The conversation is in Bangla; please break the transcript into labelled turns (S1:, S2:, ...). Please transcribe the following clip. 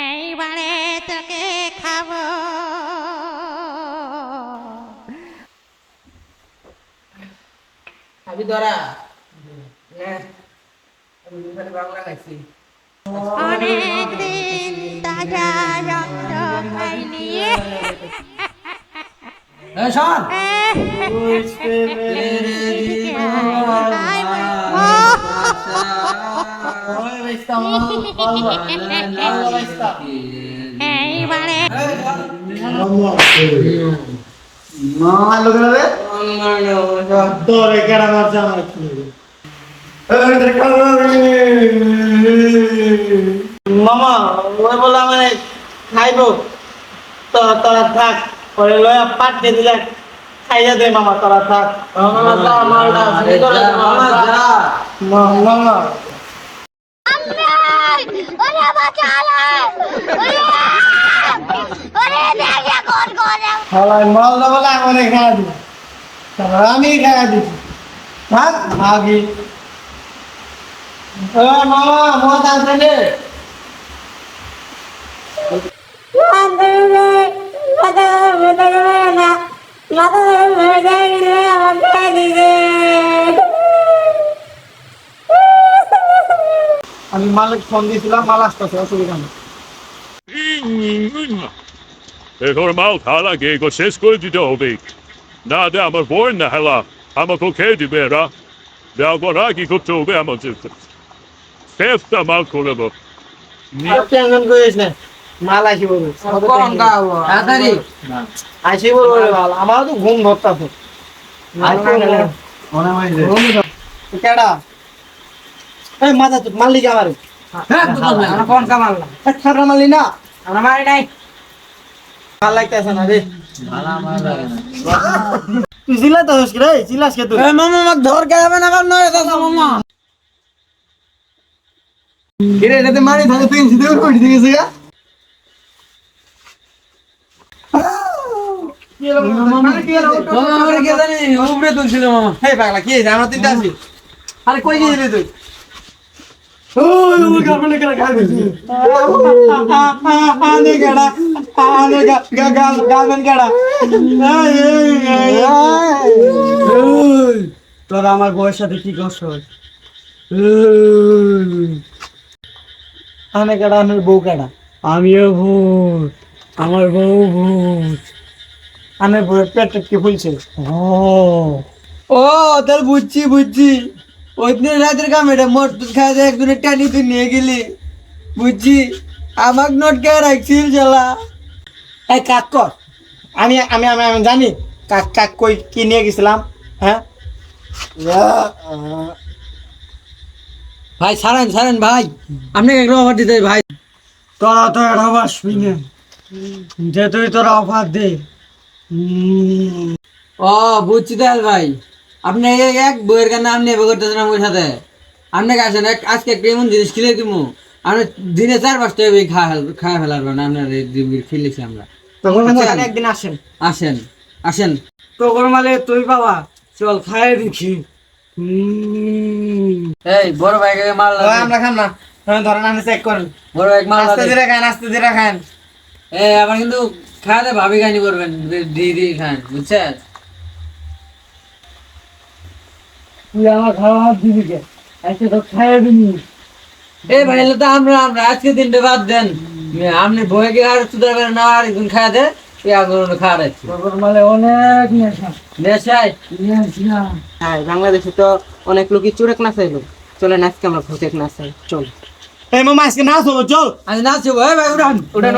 S1: এইবারে তোকে খাবো।
S2: আমি ধরা বাংলা খাইছি
S1: অনেক দিন তাজা রক্ত খাইনি।
S2: শোন
S1: এইবারে
S3: মামা ওই বলে মানে খাইব তোরা থাক পরে লয়া পাট দিয়ে দিলে খাইয়া দে মামা তোরা থাক মামা মাল দেবো আমি খাওয়া দিই আমি খাওয়া দিচ্ছি থাক আগে মামা মত আছে রে আমি মালিক ফোন দিয়েছিলাম মাল আসতেছে অসুবিধা নেই
S4: normal hala que vocês cuidem de ouvir. Nada é uma boa na ela. Ama qualquer de vera. De agora que tu vemos isso. Festa mal colebo.
S3: Tension করিস না মাল আসি বলবো আসি বলবো আমার তো ঘুম ধরতাছে কেডা এই মাথা তো মারলি কে আমারে
S2: কোন কামাল
S3: খারাপ মারলি না
S2: আমরা মারি নাই
S3: ভাল লাগতেছে না রে তুই চিল্লাই তো রে চিল্লাস কে তুই
S2: মামা আমাকে ধর কে যাবে না কারণ নয় দাদা মামা
S3: কিরে এটাতে মারি ধরে তুই সিধে উঠে গেছে গা
S2: হেই পাগলা কি আমরা তিনটা আছি
S3: আরে কই গেছিলি তুই
S2: তোরা আমার বউয়ের সাথে কি করছ
S3: আনে কেডা আনের বউ কেডা
S2: আমিও ভূত আমার বউ ভূত
S3: আনের বউয়ের পেট কি ফুলছে
S2: ও তাহলে বুঝছি ওই দিন রাতের কাম এটা মরতুদ খাওয়া যায় একজনের টানি তুই নিয়ে গেলি বুঝছি আমাকে নোট কে রাখছিল জ্বালা
S3: এই কাক কর আমি আমি আমি আমি জানি কাক কাক কই কি নিয়ে গেছিলাম হ্যাঁ
S2: ভাই ছাড়েন ভাই আপনাকে একটা অফার দিতে ভাই
S3: তোরা তো এটা বাসবি না যে তুই তোরা অফার দে
S2: ও বুঝছি তাহলে ভাই আপনি এক বইয়ের কারণে আপনি এবার করতেছেন আমার সাথে আপনাকে আসেন আজকে একটা এমন জিনিস খেলে দিব আপনি দিনে 4-5টা বই খাওয়া ফেলার না আপনার খেলেছি আমরা
S3: তখন একদিন আসেন
S2: আসেন
S3: তোর মালে তুই বাবা চল খাই দেখি
S2: এই বড় ভাই মাল
S3: আমরা খাম না ধরেন আমি চেক করেন
S2: বড় ভাই মাল
S3: আস্তে ধীরে খান
S2: আবার কিন্তু খাওয়াতে ভাবি খানি করবেন দিয়ে খান বুঝছেন
S3: তুই আমার খাওয়া হাত দিবি কে আজকে তো খাইয়ে দিবি
S2: এই ভাই তো আমরা আজকে দিনটা বাদ দেন আপনি বইকে আর সুদার না আর একদিন খাওয়া দেন খাওয়া রাখছি
S3: তোর মালে অনেক
S2: নেশায়
S5: হ্যাঁ বাংলাদেশে তো অনেক লোকই চুরেক নাচাইলো চলে আজকে আমরা ভূতেক নাচাই চল
S3: এই মামা আজকে নাচ হবো চল
S2: আজ নাচবো ভাই উড়ান
S5: উড়েন